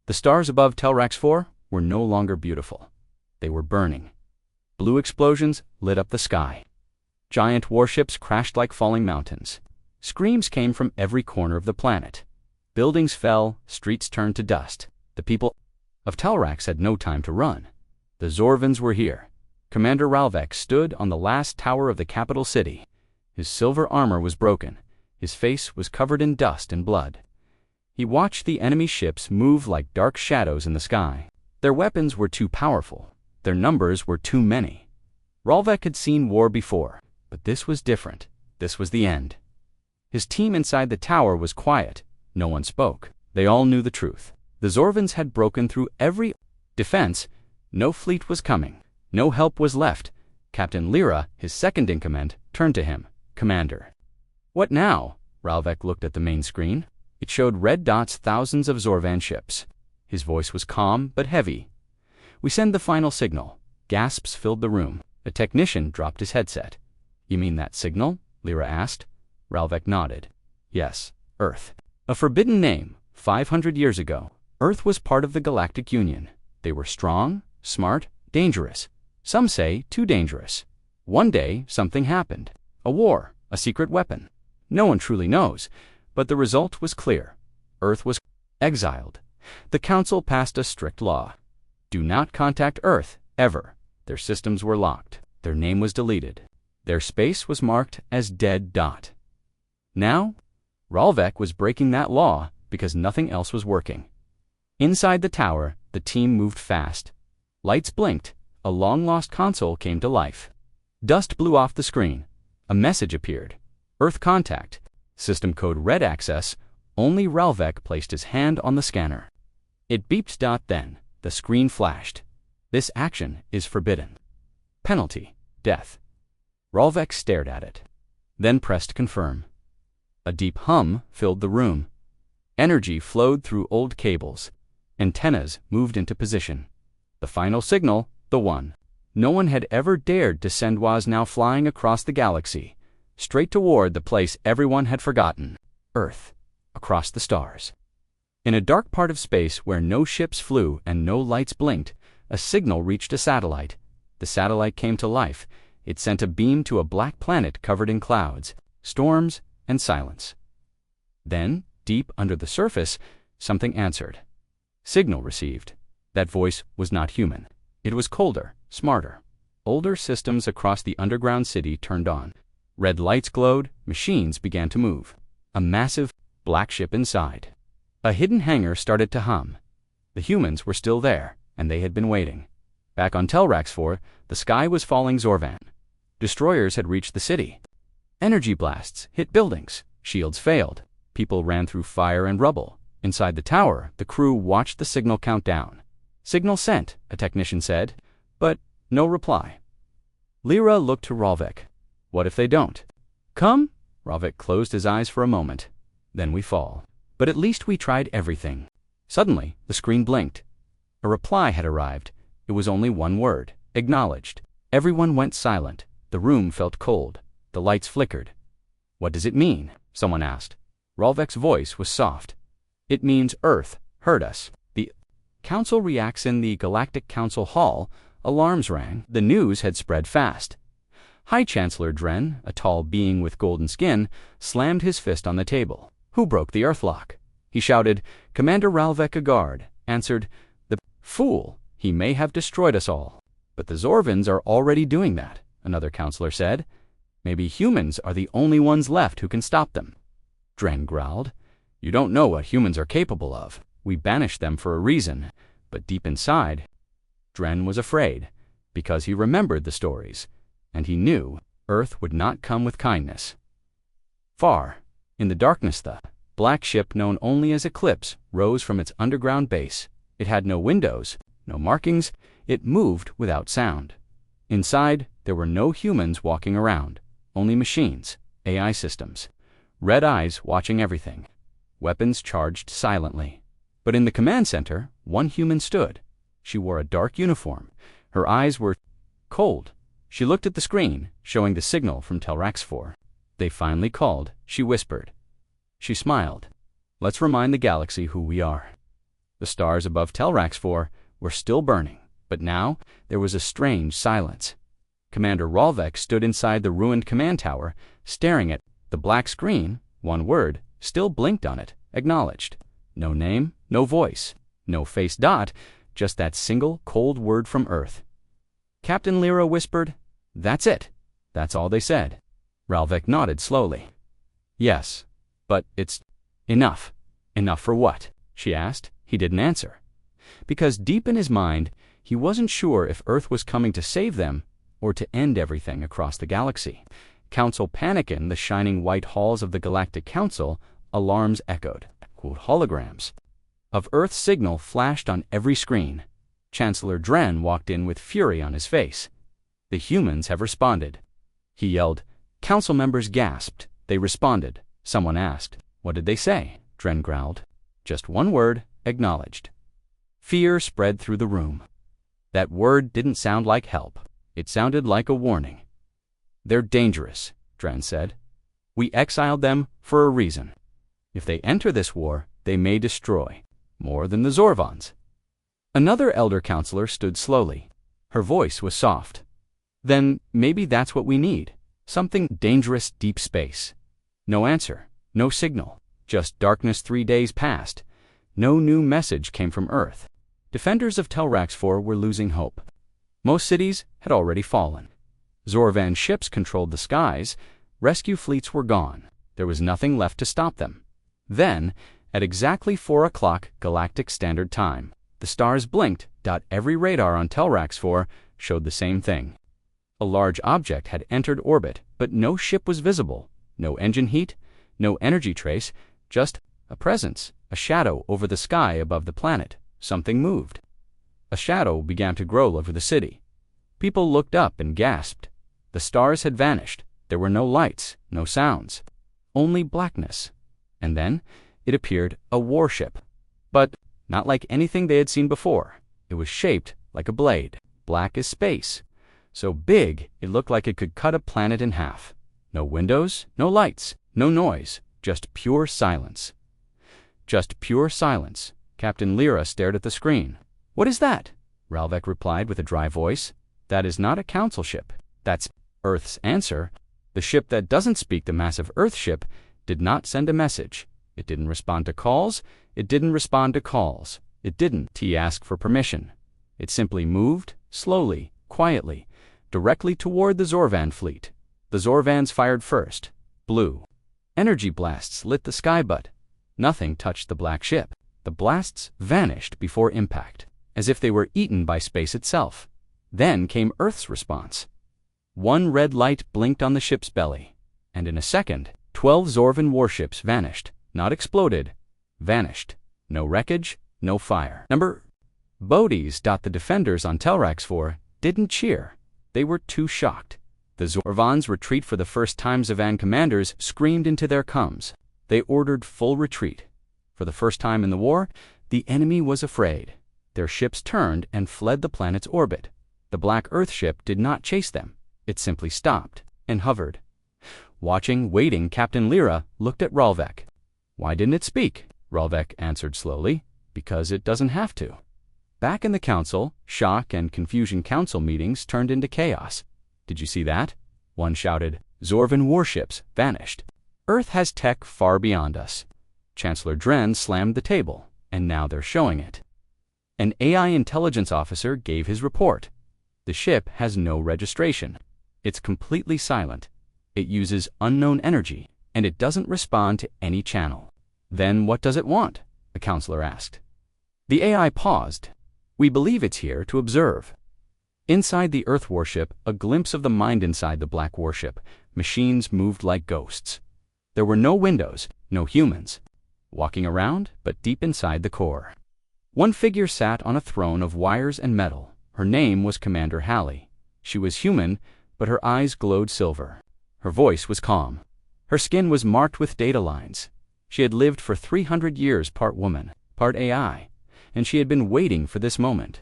The stars above Telrax 4 were no longer beautiful. They were burning. Blue explosions lit up the sky. Giant warships crashed like falling mountains. Screams came from every corner of the planet. Buildings fell, streets turned to dust. The people of Telrax had no time to run. The Zorvans were here. Commander Ralvek stood on the last tower of the capital city. His silver armor was broken. His face was covered in dust and blood. He watched the enemy ships move like dark shadows in the sky. Their weapons were too powerful. Their numbers were too many. Ralvek had seen war before, but this was different. This was the end. His team inside the tower was quiet. No one spoke. They all knew the truth. The Zorvans had broken through every defense. No fleet was coming. No help was left. Captain Lyra, his second-in-command, turned to him. "Commander." "What now?" Ralvek looked at the main screen. It showed red dots, thousands of Zorvan ships. His voice was calm but heavy. "We send the final signal." Gasps filled the room. A technician dropped his headset. "You mean that signal?" Lyra asked. Ralvek nodded. "Yes, Earth. A forbidden name. 500 years ago, Earth was part of the Galactic Union. They were strong, smart, dangerous. Some say too dangerous. One day, something happened. A war, a secret weapon. No one truly knows, but the result was clear. Earth was exiled. The Council passed a strict law. Do not contact Earth, ever. Their systems were locked. Their name was deleted. Their space was marked as dead dot. Now, Ralvek was breaking that law because nothing else was working. Inside the tower, the team moved fast. Lights blinked. A long-lost console came to life. Dust blew off the screen. A message appeared. Earth contact. System code red access. Only Ralvek placed his hand on the scanner. It beeped. Then, the screen flashed. This action is forbidden. Penalty: death. Ralvek stared at it. Then pressed confirm. A deep hum filled the room. Energy flowed through old cables. Antennas moved into position. The final signal, the one no one had ever dared to send, was now flying across the galaxy, straight toward the place everyone had forgotten, Earth, across the stars. In a dark part of space where no ships flew and no lights blinked, a signal reached a satellite. The satellite came to life. It sent a beam to a black planet covered in clouds, storms, and silence. Then, deep under the surface, something answered. Signal received. That voice was not human. It was colder, smarter. Older systems across the underground city turned on. Red lights glowed, machines began to move. A massive, black ship inside. A hidden hangar started to hum. The humans were still there, and they had been waiting. Back on Telrax 4, the sky was falling Zorvan. Destroyers had reached the city. Energy blasts hit buildings. Shields failed. People ran through fire and rubble. Inside the tower, the crew watched the signal count down. "Signal sent," a technician said, but no reply. Lyra looked to Ralvek. "What if they don't?" "Come?" Ralvek closed his eyes for a moment. "Then we fall. But at least we tried everything." Suddenly, the screen blinked. A reply had arrived. It was only one word: acknowledged. Everyone went silent. The room felt cold. The lights flickered. "What does it mean?" someone asked. Ralvek's voice was soft. "It means Earth heard us. The Council reacts." In the Galactic Council Hall, alarms rang. The news had spread fast. High Chancellor Dren, a tall being with golden skin, slammed his fist on the table. "Who broke the Earthlock?" He shouted. "Commander Ralvek, a guard," answered. "The fool! He may have destroyed us all." "But the Zorvans are already doing that," another counselor said. "Maybe humans are the only ones left who can stop them." Dren growled. "You don't know what humans are capable of. We banished them for a reason, but deep inside..." Dren was afraid, because he remembered the stories, and he knew Earth would not come with kindness. Far, in the darkness, the black ship known only as Eclipse rose from its underground base. It had no windows, no markings. It moved without sound. Inside, there were no humans walking around, only machines, AI systems. Red eyes watching everything. Weapons charged silently. But in the command center, one human stood. She wore a dark uniform. Her eyes were cold. She looked at the screen, showing the signal from Telrax 4. "They finally called," she whispered. She smiled. "Let's remind the galaxy who we are." The stars above Telrax 4 were still burning, but now there was a strange silence. Commander Ralvek stood inside the ruined command tower, staring at the black screen. One word still blinked on it, acknowledged. No name, no voice, no face dot, just that single cold word from Earth. Captain Lyra whispered, "That's it." That's all they said. Ralvek nodded slowly. "Yes, but it's enough." "Enough for what?" she asked. He didn't answer. Because deep in his mind, he wasn't sure if Earth was coming to save them or to end everything across the galaxy. Council panic in the shining white halls of the Galactic Council, alarms echoed. Holograms of Earth's signal flashed on every screen. Chancellor Dren walked in with fury on his face. "The humans have responded," he yelled. Council members gasped. They responded. Someone asked, "What did they say?" Dren growled. "Just one word, acknowledged." Fear spread through the room. That word didn't sound like help. It sounded like a warning. "They're dangerous," Dren said. "We exiled them for a reason. If they enter this war, they may destroy more than the Zorvons." Another elder counselor stood slowly. Her voice was soft. "Then maybe that's what we need. Something dangerous, deep space." No answer, no signal, just darkness. 3 days passed. No new message came from Earth. Defenders of Telrax 4 were losing hope. Most cities had already fallen. Zorvan ships controlled the skies. Rescue fleets were gone. There was nothing left to stop them. Then, at exactly 4 o'clock Galactic Standard Time, the stars blinked. Every radar on Telrax 4 showed the same thing. A large object had entered orbit, but no ship was visible. No engine heat, no energy trace, just a presence, a shadow over the sky above the planet. Something moved. A shadow began to grow over the city. People looked up and gasped. The stars had vanished. There were no lights, no sounds, only blackness. And then it appeared, a warship. But not like anything they had seen before. It was shaped like a blade, black as space. So big, it looked like it could cut a planet in half. No windows, no lights, no noise, just pure silence. Just pure silence. Captain Lyra stared at the screen. "What is that?" Ralvek replied with a dry voice. "That is not a council ship. That's Earth's answer. The ship that doesn't speak, the massive Earth ship, did not send a message. It didn't respond to calls. It didn't respond to calls. It didn't ask for permission. It simply moved, slowly, quietly, directly toward the Zorvan fleet. The Zorvans fired first. Blue energy blasts lit the sky, but nothing touched the black ship. The blasts vanished before impact, as if they were eaten by space itself. Then came Earth's response. One red light blinked on the ship's belly, and in a second, 12 Zorvan warships vanished. Not exploded, vanished. No wreckage, no fire. Bodies. The defenders on Telrax 4 didn't cheer. They were too shocked. The Zorvans retreat for the first time. Zovan commanders screamed into their coms. They ordered full retreat. For the first time in the war, the enemy was afraid. Their ships turned and fled the planet's orbit. The Black Earth ship did not chase them. It simply stopped and hovered. Watching, waiting, Captain Lyra looked at Ralvek. "Why didn't it speak?" Ralvek answered slowly. "Because it doesn't have to." Back in the council, shock and confusion. Council meetings turned into chaos. "Did you see that?" One shouted. "Zorvan warships vanished. Earth has tech far beyond us." Chancellor Dren slammed the table, and now they're showing it. An AI intelligence officer gave his report. The ship has no registration. It's completely silent. It uses unknown energy, and it doesn't respond to any channel. "Then what does it want?" the counselor asked. The AI paused. "We believe it's here to observe." Inside the Earth warship, a glimpse of the mind inside the Black warship. Machines moved like ghosts. There were no windows, no humans walking around, but deep inside the core. One figure sat on a throne of wires and metal. Her name was Commander Hallie. She was human, but her eyes glowed silver. Her voice was calm. Her skin was marked with data lines. She had lived for 300 years, part woman, part AI, and she had been waiting for this moment.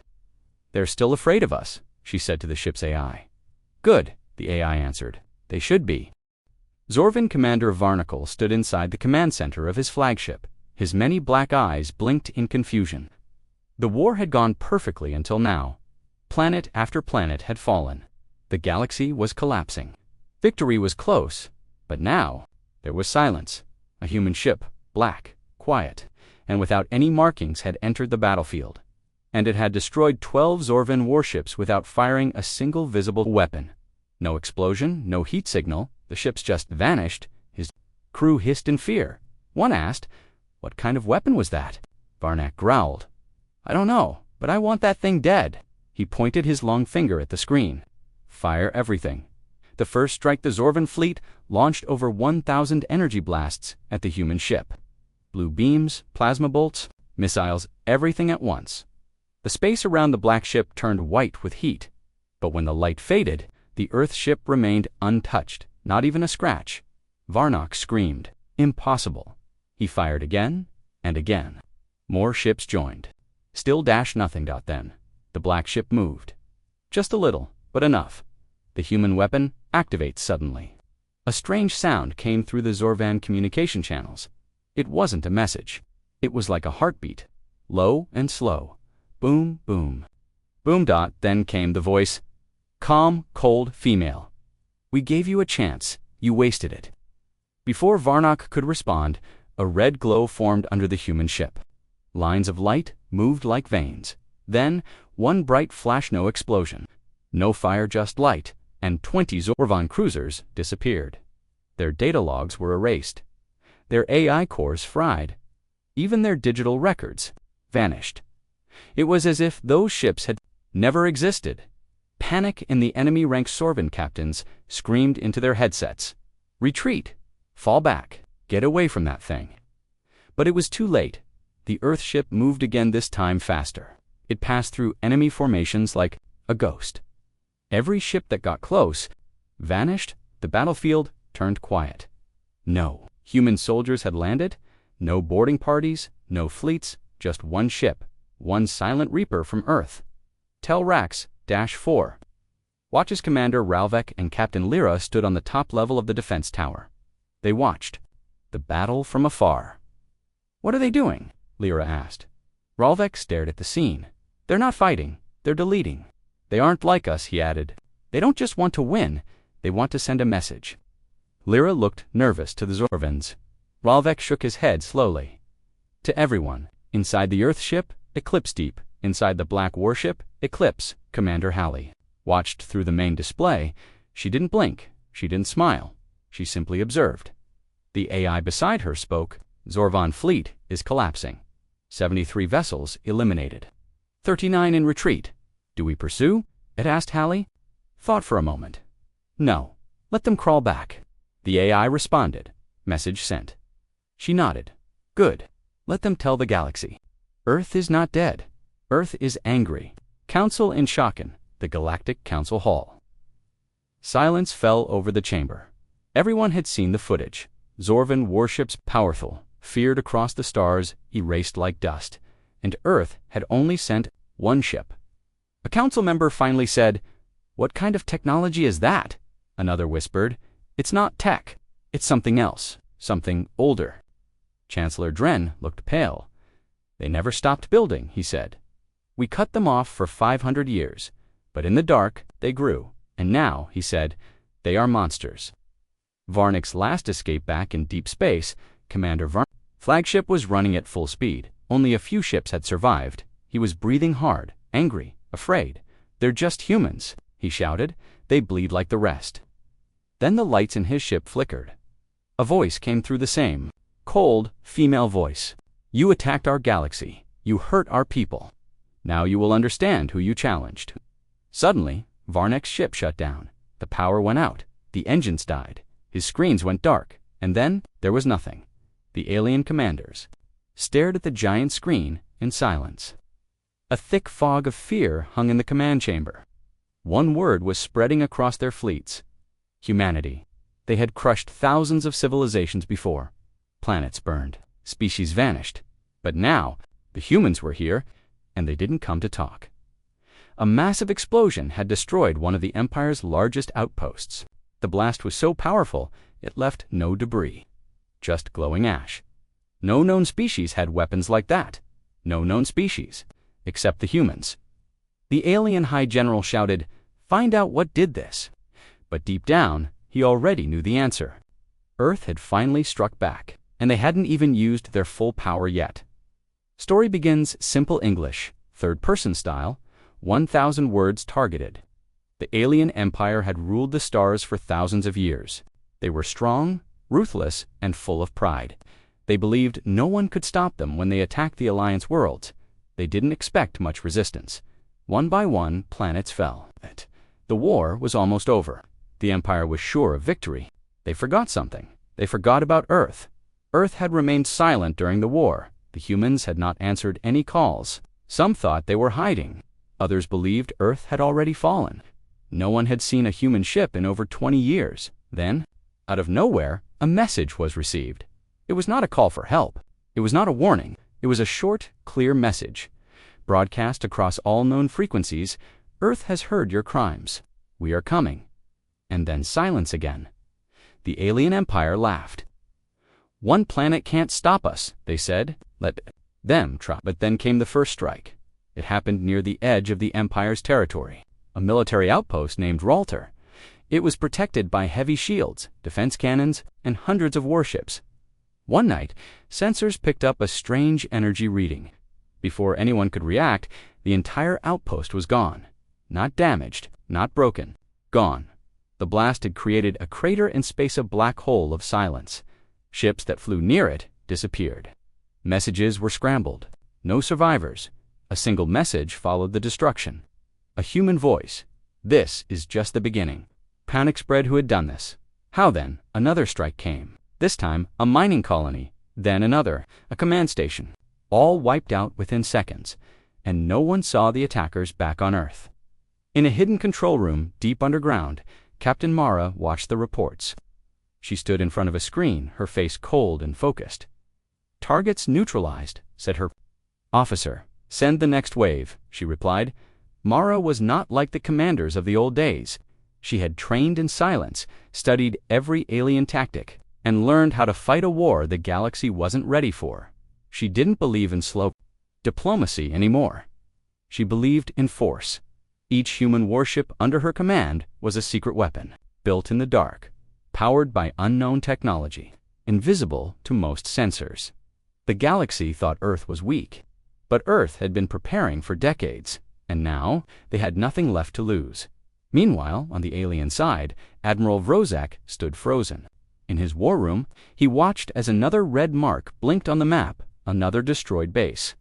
"They're still afraid of us," she said to the ship's AI. "Good," the AI answered. "They should be." Zorvan Commander Varnicle stood inside the command center of his flagship. His many black eyes blinked in confusion. The war had gone perfectly until now. Planet after planet had fallen. The galaxy was collapsing. Victory was close, but now there was silence. A human ship, black, quiet, and without any markings, had entered the battlefield. And it had destroyed 12 Zorvan warships without firing a single visible weapon. No explosion, no heat signal, the ships just vanished. His crew hissed in fear. One asked, "What kind of weapon was that?" Varnak growled, "I don't know, but I want that thing dead." He pointed his long finger at the screen. "Fire everything." The first strike, the Zorvan fleet launched over 1,000 energy blasts at the human ship. Blue beams, plasma bolts, missiles, everything at once. The space around the black ship turned white with heat. But when the light faded, the Earth ship remained untouched, not even a scratch. Varnak screamed, "Impossible." He fired again and again. More ships joined. Still nothing. Then the black ship moved. Just a little, but enough. The human weapon activates suddenly. A strange sound came through the Zorvan communication channels. It wasn't a message. It was like a heartbeat, low and slow. Boom, boom. Boom. Then came the voice. "Calm, cold female. We gave you a chance. You wasted it." Before Varnak could respond, a red glow formed under the human ship. Lines of light moved like veins. Then, one bright flash, no explosion. No fire, just light, and 20 Zorvan cruisers disappeared. Their data logs were erased. Their AI cores fried. Even their digital records vanished. It was as if those ships had never existed. Panic in the enemy-ranked Zorvan captains screamed into their headsets. "Retreat! Fall back! Get away from that thing!" But it was too late. The Earth ship moved again, this time faster. It passed through enemy formations like a ghost. Every ship that got close vanished. The battlefield turned quiet. No human soldiers had landed, no boarding parties, no fleets, just one ship, one silent reaper from Earth. Tel Rax-4. Watch's commander Ralvek and Captain Lyra stood on the top level of the defense tower. They watched the battle from afar. "What are they doing?" Lyra asked. Ralvek stared at the scene. "They're not fighting, they're deleting." "They aren't like us," he added. "They don't just want to win, they want to send a message." Lyra looked nervous to the Zorvans. Ralvek shook his head slowly. "To everyone, inside the Earth ship, Eclipse Deep, inside the Black warship, Eclipse," Commander Halley watched through the main display. She didn't blink, she didn't smile, she simply observed. The AI beside her spoke. "Zorvan fleet is collapsing. 73 vessels eliminated. 39 in retreat. Do we pursue?" it asked Halley. Thought for a moment. "No, let them crawl back." The AI responded. Message sent. She nodded. "Good. Let them tell the galaxy. Earth is not dead. Earth is angry." Council in Shaken, the Galactic Council Hall. Silence fell over the chamber. Everyone had seen the footage. Zorvan warships, powerful, feared across the stars, erased like dust. And Earth had only sent one ship. A council member finally said, "What kind of technology is that?" Another whispered, "It's not tech. It's something else. Something older." Chancellor Dren looked pale. "They never stopped building," he said. "We cut them off for 500 years, but in the dark they grew. And now," he said, "they are monsters." Varnik's last escape back in deep space, Commander Varnik. Flagship was running at full speed. Only a few ships had survived. He was breathing hard, angry, afraid. "They're just humans," he shouted. "They bleed like the rest." Then the lights in his ship flickered. A voice came through, the same cold, female voice. "You attacked our galaxy. You hurt our people. Now you will understand who you challenged." Suddenly, Varnik's ship shut down. The power went out. The engines died. His screens went dark. And then there was nothing. The alien commanders stared at the giant screen in silence. A thick fog of fear hung in the command chamber. One word was spreading across their fleets. Humanity. They had crushed thousands of civilizations before. Planets burned. Species vanished. But now, the humans were here, and they didn't come to talk. A massive explosion had destroyed one of the Empire's largest outposts. The blast was so powerful, it left no debris. Just glowing ash. No known species had weapons like that. No known species. except the humans. The alien High General shouted, "Find out what did this." But deep down, he already knew the answer. Earth had finally struck back, and they hadn't even used their full power yet. Story begins simple English, third-person style, 1,000 words targeted. The alien empire had ruled the stars for thousands of years. They were strong, ruthless, and full of pride. They believed no one could stop them when they attacked the Alliance worlds. They didn't expect much resistance. One by one, planets fell. The war was almost over. The Empire was sure of victory. They forgot something. They forgot about Earth. Earth had remained silent during the war. The humans had not answered any calls. Some thought they were hiding. Others believed Earth had already fallen. No one had seen a human ship in over 20 years. Then, out of nowhere, a message was received. It was not a call for help. It was not a warning. It was a short, clear message. Broadcast across all known frequencies, "Earth has heard your crimes. We are coming." And then silence again. The alien empire laughed. "One planet can't stop us," they said. "Let them try." But then came the first strike. It happened near the edge of the Empire's territory, a military outpost named Ralter. It was protected by heavy shields, defense cannons, and hundreds of warships. One night, sensors picked up a strange energy reading. Before anyone could react, the entire outpost was gone. Not damaged, not broken, gone. The blast had created a crater in space, a black hole of silence. Ships that flew near it disappeared. Messages were scrambled. No survivors. A single message followed the destruction. A human voice. "This is just the beginning." Panic spread. Who had done this? How then? Another strike came. This time, a mining colony. Then another, a command station. All wiped out within seconds. And no one saw the attackers back on Earth. In a hidden control room deep underground, Captain Mara watched the reports. She stood in front of a screen, her face cold and focused. "Targets neutralized," said her officer. "Send the next wave," she replied. Mara was not like the commanders of the old days. She had trained in silence, studied every alien tactic, and learned how to fight a war the galaxy wasn't ready for. She didn't believe in slow diplomacy anymore. She believed in force. Each human warship under her command was a secret weapon, built in the dark, powered by unknown technology, invisible to most sensors. The galaxy thought Earth was weak, but Earth had been preparing for decades, and now they had nothing left to lose. Meanwhile, on the alien side, Admiral Vrozak stood frozen. In his war room, he watched as another red mark blinked on the map, another destroyed base.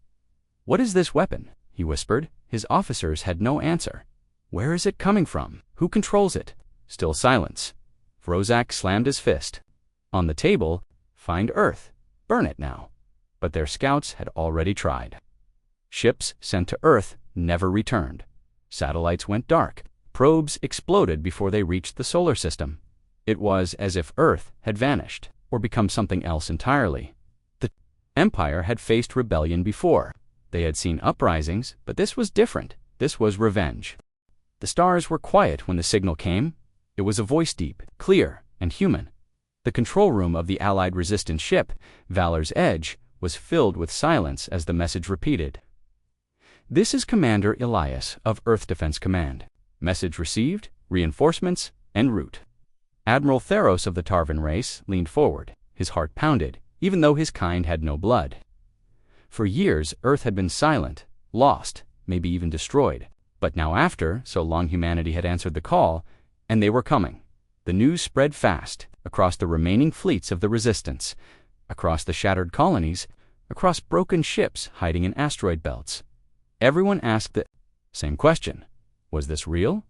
"What is this weapon?" he whispered. His officers had no answer. "Where is it coming from? Who controls it?" Still silence. Vrozak slammed his fist. On the table, "Find Earth. Burn it now." But their scouts had already tried. Ships sent to Earth never returned. Satellites went dark. Probes exploded before they reached the solar system. It was as if Earth had vanished, or become something else entirely. The Empire had faced rebellion before. They had seen uprisings, but this was different. This was revenge. The stars were quiet when the signal came. It was a voice deep, clear, and human. The control room of the Allied resistance ship, Valor's Edge, was filled with silence as the message repeated. "This is Commander Elias of Earth Defense Command. Message received, reinforcements, en route." Admiral Theros of the Tarvan race leaned forward. His heart pounded, even though his kind had no blood. For years, Earth had been silent, lost, maybe even destroyed. But now after so long humanity had answered the call, and they were coming. The news spread fast, across the remaining fleets of the Resistance, across the shattered colonies, across broken ships hiding in asteroid belts. Everyone asked the same question. Was this real,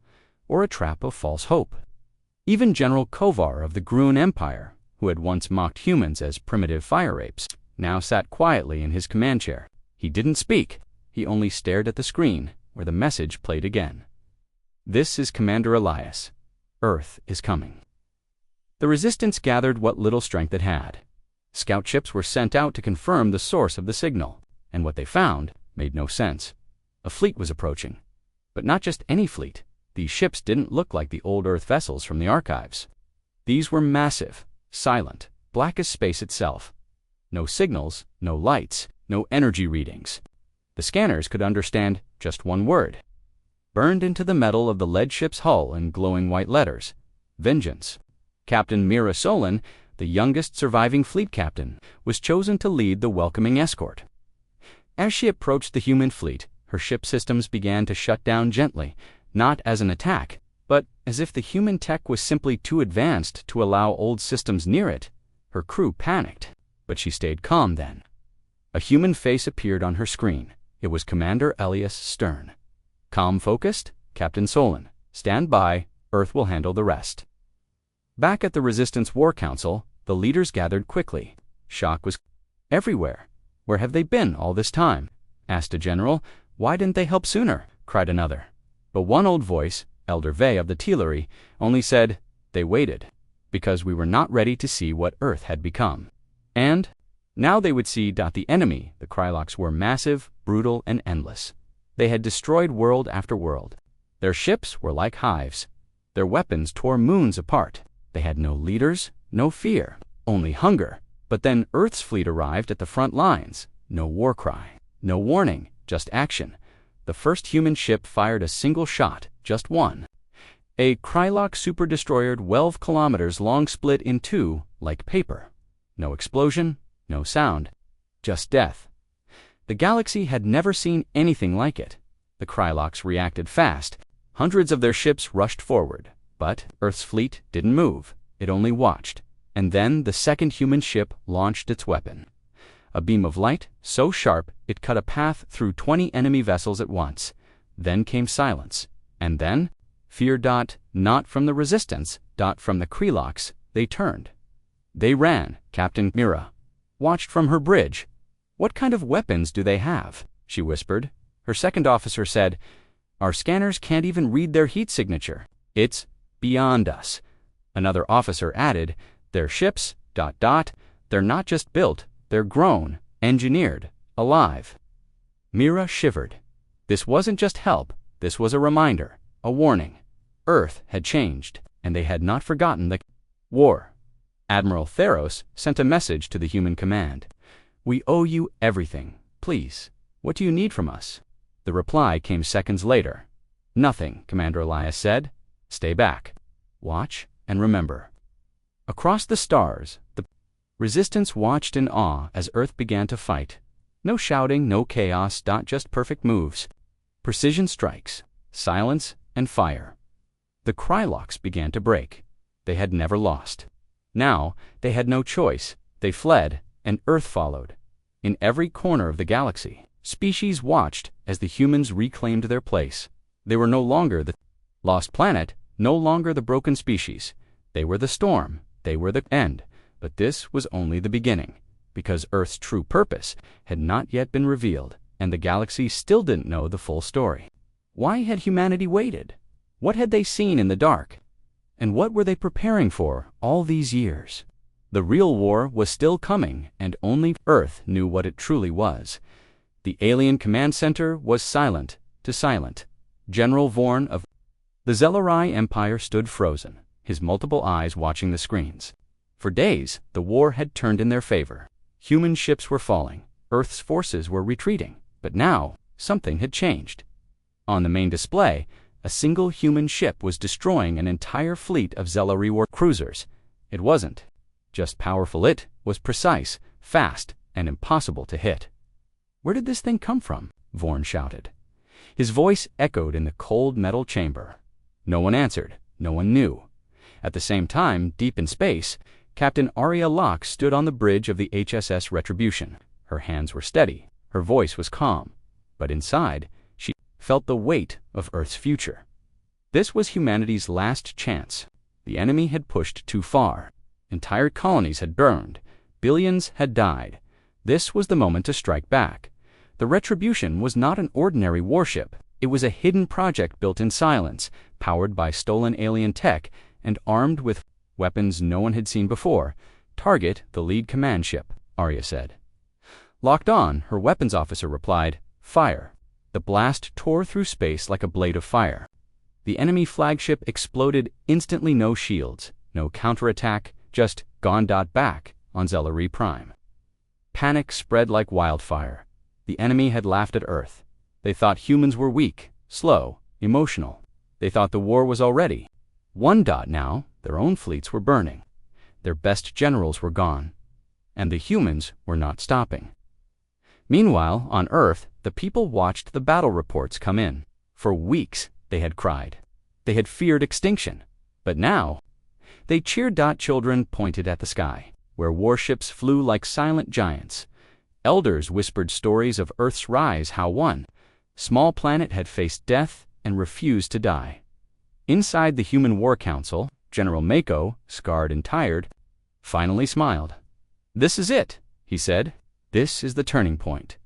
or a trap of false hope? Even General Kovar of the Grun Empire, who had once mocked humans as primitive fire apes, now sat quietly in his command chair. He didn't speak. He only stared at the screen, where the message played again. "This is Commander Elias. Earth is coming." The Resistance gathered what little strength it had. Scout ships were sent out to confirm the source of the signal, and what they found made no sense. A fleet was approaching. But not just any fleet. These ships didn't look like the old Earth vessels from the archives. These were massive, silent, black as space itself. No signals, no lights, no energy readings. The scanners could understand just one word. Burned into the metal of the lead ship's hull in glowing white letters: Vengeance. Captain Mira Solon, the youngest surviving fleet captain, was chosen to lead the welcoming escort. As she approached the human fleet, her ship systems began to shut down gently, not as an attack, but as if the human tech was simply too advanced to allow old systems near it. Her crew panicked, but she stayed calm then. A human face appeared on her screen. It was Commander Elias Stern. Calm focused, Captain Solon. Stand by, Earth will handle the rest. Back at the Resistance War Council, the leaders gathered quickly. Shock was everywhere. Where have they been all this time? Asked a general. Why didn't they help sooner? Cried another. But one old voice, Elder Vey of the Teelery, only said, they waited, because we were not ready to see what Earth had become. And now they would see. The enemy, the Krylocks, were massive, brutal, and endless. They had destroyed world after world. Their ships were like hives. Their weapons tore moons apart. They had no leaders, no fear, only hunger. But then Earth's fleet arrived at the front lines. No war cry, no warning, just action. The first human ship fired a single shot, just one. A Krylock super-destroyer 12 kilometers long, split in two like paper. No explosion, no sound, just death. The galaxy had never seen anything like it. The Krylocks reacted fast. Hundreds of their ships rushed forward. But Earth's fleet didn't move. It only watched. And then the second human ship launched its weapon. A beam of light, so sharp it cut a path through 20 enemy vessels at once. Then came silence. And then, fear. Not from the Resistance. From the Krylocks, they turned. They ran. Captain Mira watched from her bridge. What kind of weapons do they have? She whispered. Her second officer said, our scanners can't even read their heat signature. It's beyond us. Another officer added, their ships. They're not just built, they're grown, engineered, alive. Mira shivered. This wasn't just help, this was a reminder, a warning. Earth had changed, and they had not forgotten the war. Admiral Theros sent a message to the human command. We owe you everything. Please, what do you need from us? The reply came seconds later. Nothing, Commander Elias said. Stay back. Watch and remember. Across the stars, the Resistance watched in awe as Earth began to fight. No shouting, no chaos. Just perfect moves. Precision strikes, silence, and fire. The Krylocks began to break. They had never lost. Now, they had no choice. They fled, and Earth followed. In every corner of the galaxy, species watched as the humans reclaimed their place. They were no longer the lost planet, no longer the broken species. They were the storm. They were the end. But this was only the beginning, because Earth's true purpose had not yet been revealed, and the galaxy still didn't know the full story. Why had humanity waited? What had they seen in the dark? And what were they preparing for all these years? The real war was still coming, and only Earth knew what it truly was. The alien command center was silent to silent. General Vorn of the Zellerai Empire stood frozen, his multiple eyes watching the screens. For days, the war had turned in their favor. Human ships were falling, Earth's forces were retreating. But now, something had changed. On the main display, a single human ship was destroying an entire fleet of Zellerai war cruisers. It wasn't just powerful, it was precise, fast, and impossible to hit. Where did this thing come from? Vorn shouted. His voice echoed in the cold metal chamber. No one answered, no one knew. At the same time, deep in space, Captain Arya Locke stood on the bridge of the HSS Retribution. Her hands were steady, her voice was calm, but inside, she felt the weight of Earth's future. This was humanity's last chance. The enemy had pushed too far. Entire colonies had burned. Billions had died. This was the moment to strike back. The Retribution was not an ordinary warship. It was a hidden project built in silence, powered by stolen alien tech, and armed with weapons no one had seen before. Target the lead command ship, Arya said. Locked on, her weapons officer replied, fire. The blast tore through space like a blade of fire. The enemy flagship exploded instantly. No shields, no counterattack, just gone. Back on Zellerai Prime. Panic spread like wildfire. The enemy had laughed at Earth. They thought humans were weak, slow, emotional. They thought the war was already. Now, their own fleets were burning. Their best generals were gone. And the humans were not stopping. Meanwhile, on Earth, the people watched the battle reports come in. For weeks, they had cried. They had feared extinction. But now, they cheered. Children pointed at the sky, where warships flew like silent giants. Elders whispered stories of Earth's rise, how one small planet had faced death and refused to die. Inside the Human War Council, General Mako, scarred and tired, finally smiled. "This is it," he said. "This is the turning point."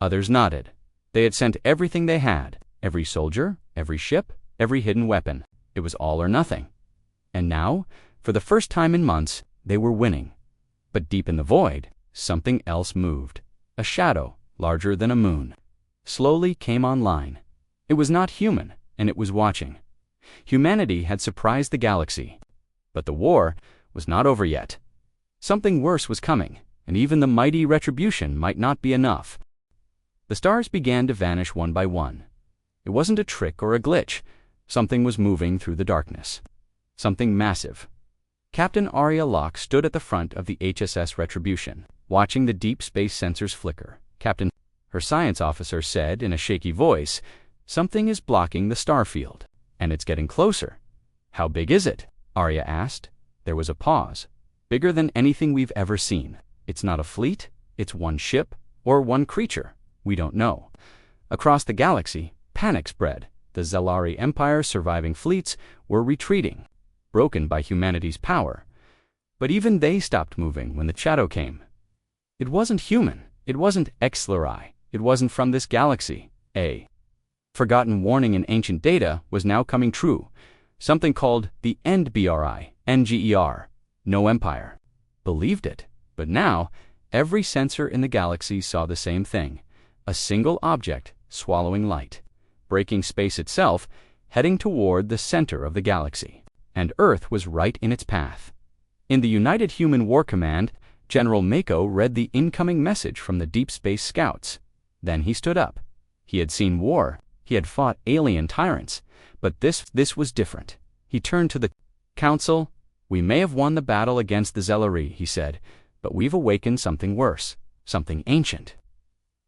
Others nodded. They had sent everything they had, every soldier, every ship, every hidden weapon. It was all or nothing. And now, for the first time in months, they were winning. But deep in the void, something else moved. A shadow, larger than a moon, slowly came online. It was not human, and it was watching. Humanity had surprised the galaxy. But the war was not over yet. Something worse was coming, and even the mighty retribution might not be enough. The stars began to vanish one by one. It wasn't a trick or a glitch. Something was moving through the darkness. Something massive. Captain Arya Locke stood at the front of the HSS Retribution, watching the deep space sensors flicker. "Captain," her science officer said in a shaky voice, "something is blocking the star field, and it's getting closer." "How big is it?" Arya asked. There was a pause. "Bigger than anything we've ever seen. It's not a fleet, it's one ship, or one creature. We don't know." Across the galaxy, panic spread. The Zelari Empire's surviving fleets were retreating, broken by humanity's power. But even they stopped moving when the shadow came. It wasn't human. It wasn't Exlari. It wasn't from this galaxy. A forgotten warning in ancient data was now coming true. Something called the NGER, no empire, believed it. But now, every sensor in the galaxy saw the same thing. A single object swallowing light, breaking space itself, heading toward the center of the galaxy. And Earth was right in its path. In the United Human War Command, General Mako read the incoming message from the Deep Space Scouts. Then he stood up. He had seen war. He had fought alien tyrants. But this was different. He turned to the Council. "We may have won the battle against the Zelari," he said, "but we've awakened something worse, something ancient."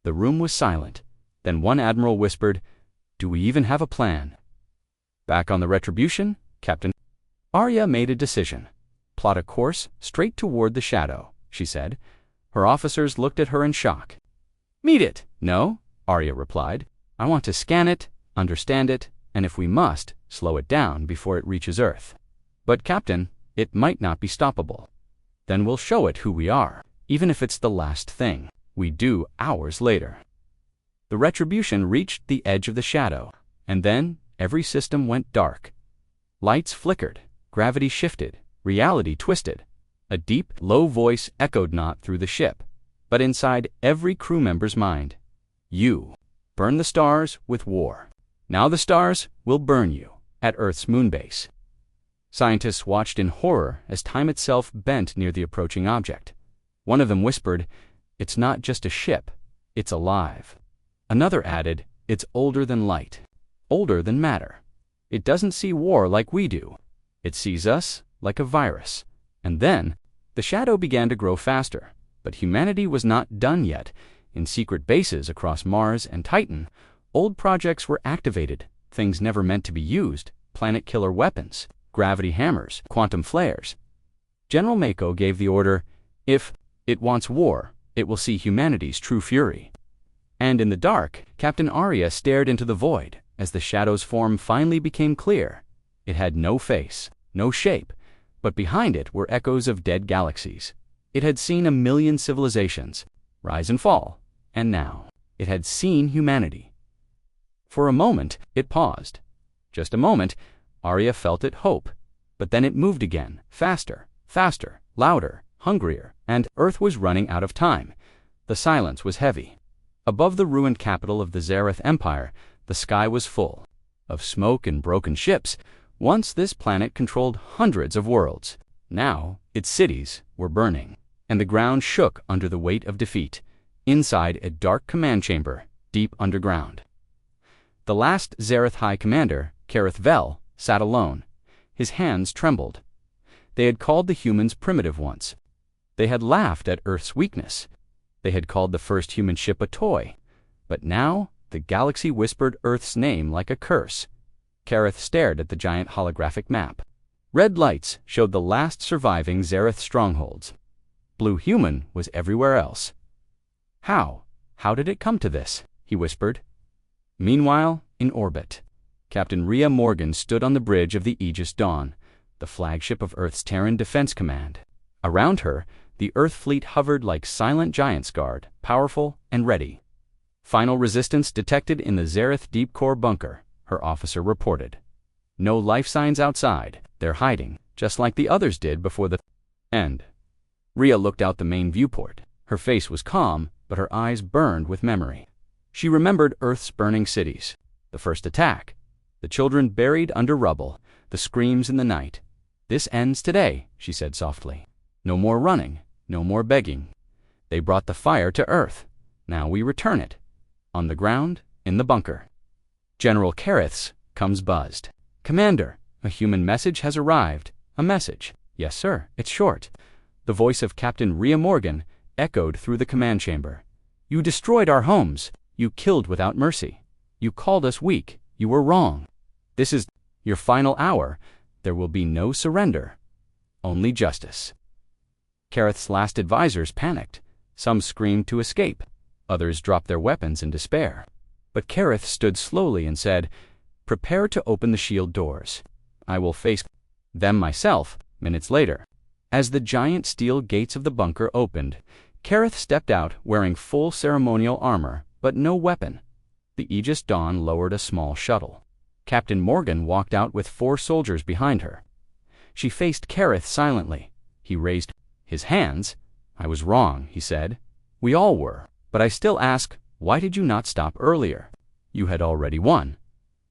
The room was silent. Then one admiral whispered, "Do we even have a plan?" "Back on the Retribution, Captain." Arya made a decision. "Plot a course straight toward the shadow," she said. Her officers looked at her in shock. "Meet it." "No," Arya replied. "I want to scan it, understand it, and if we must, slow it down before it reaches Earth." "But Captain, it might not be stoppable." "Then we'll show it who we are, even if it's the last thing we do hours later." The Retribution reached the edge of the shadow, and then every system went dark. Lights flickered, gravity shifted, reality twisted. A deep, low voice echoed not through the ship, but inside every crew member's mind. "You burn the stars with war. Now the stars will burn you at Earth's moonbase." Scientists watched in horror as time itself bent near the approaching object. One of them whispered, "It's not just a ship, it's alive." Another added, "It's older than light, older than matter. It doesn't see war like we do. It sees us like a virus." And then, the shadow began to grow faster. But humanity was not done yet. In secret bases across Mars and Titan, old projects were activated, things never meant to be used, planet-killer weapons, gravity hammers, quantum flares. General Mako gave the order, "If it wants war, it will see humanity's true fury." And in the dark, Captain Arya stared into the void as the shadow's form finally became clear. It had no face, no shape, but behind it were echoes of dead galaxies. It had seen 1,000,000 civilizations rise and fall, and now it had seen humanity. For a moment, it paused. Just a moment, Arya felt it hope, but then it moved again, faster, faster, louder, hungrier, and Earth was running out of time. The silence was heavy. Above the ruined capital of the Zareth Empire, the sky was full of smoke and broken ships. Once this planet controlled hundreds of worlds. Now its cities were burning, and the ground shook under the weight of defeat. inside a dark command chamber deep underground. The last Zareth High Commander, Kareth Vel, sat alone. His hands trembled. They had called the humans primitive once. They had laughed at Earth's weakness. They had called the first human ship a toy. But now the galaxy whispered Earth's name like a curse. Kareth stared at the giant holographic map. Red lights showed the last surviving Zareth strongholds. Blue human was everywhere else. How did it come to this? He whispered. Meanwhile, in orbit, Captain Rhea Morgan stood on the bridge of the Aegis Dawn, the flagship of Earth's Terran Defense Command. Around her, the Earth fleet hovered like silent giants guard, powerful and ready. Final resistance detected in the Zareth deep core bunker, her officer reported. No life signs outside. They're hiding, just like the others did before the end. Rhea looked out the main viewport. Her face was calm, but her eyes burned with memory. She remembered Earth's burning cities, the first attack, the children buried under rubble, the screams in the night. This ends today, she said softly. No more running, no more begging. They brought the fire to Earth. Now we return it. On the ground, in the bunker. General Kareth's comes buzzed. Commander, a human message has arrived. A message. Yes, sir. It's short. The voice of Captain Rhea Morgan echoed through the command chamber. You destroyed our homes. You killed without mercy. You called us weak. You were wrong. This is your final hour. There will be no surrender. Only justice. Kareth's last advisors panicked. Some screamed to escape. Others dropped their weapons in despair. But Kareth stood slowly and said, Prepare to open the shield doors. I will face them myself, minutes later. As the giant steel gates of the bunker opened, Kareth stepped out wearing full ceremonial armor, but no weapon. The Aegis Dawn lowered a small shuttle. Captain Morgan walked out with 4 soldiers behind her. She faced Kareth silently. He raised his hands. I was wrong, he said. We all were. But I still ask, why did you not stop earlier? You had already won.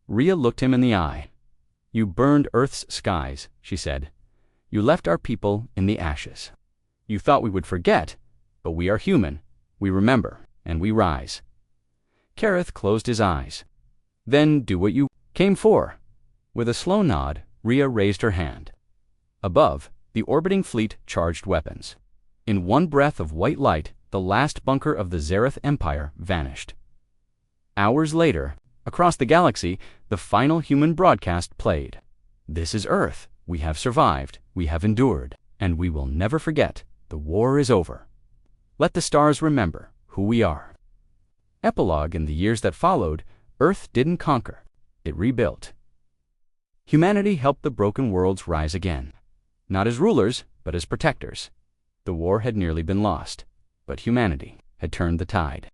Rhea looked him in the eye. You burned Earth's skies, she said. You left our people in the ashes. You thought we would forget, but we are human. We remember, and we rise. Kareth closed his eyes. Then do what you came for. With a slow nod, Rhea raised her hand. Above, the orbiting fleet charged weapons. In one breath of white light, the last bunker of the Zareth Empire vanished. Hours later, across the galaxy, the final human broadcast played. This is Earth. We have survived. We have endured. And we will never forget. The war is over. Let the stars remember who we are. Epilogue. In the years that followed, Earth didn't conquer. It rebuilt. Humanity helped the broken worlds rise again. Not as rulers, but as protectors. The war had nearly been lost, but humanity had turned the tide.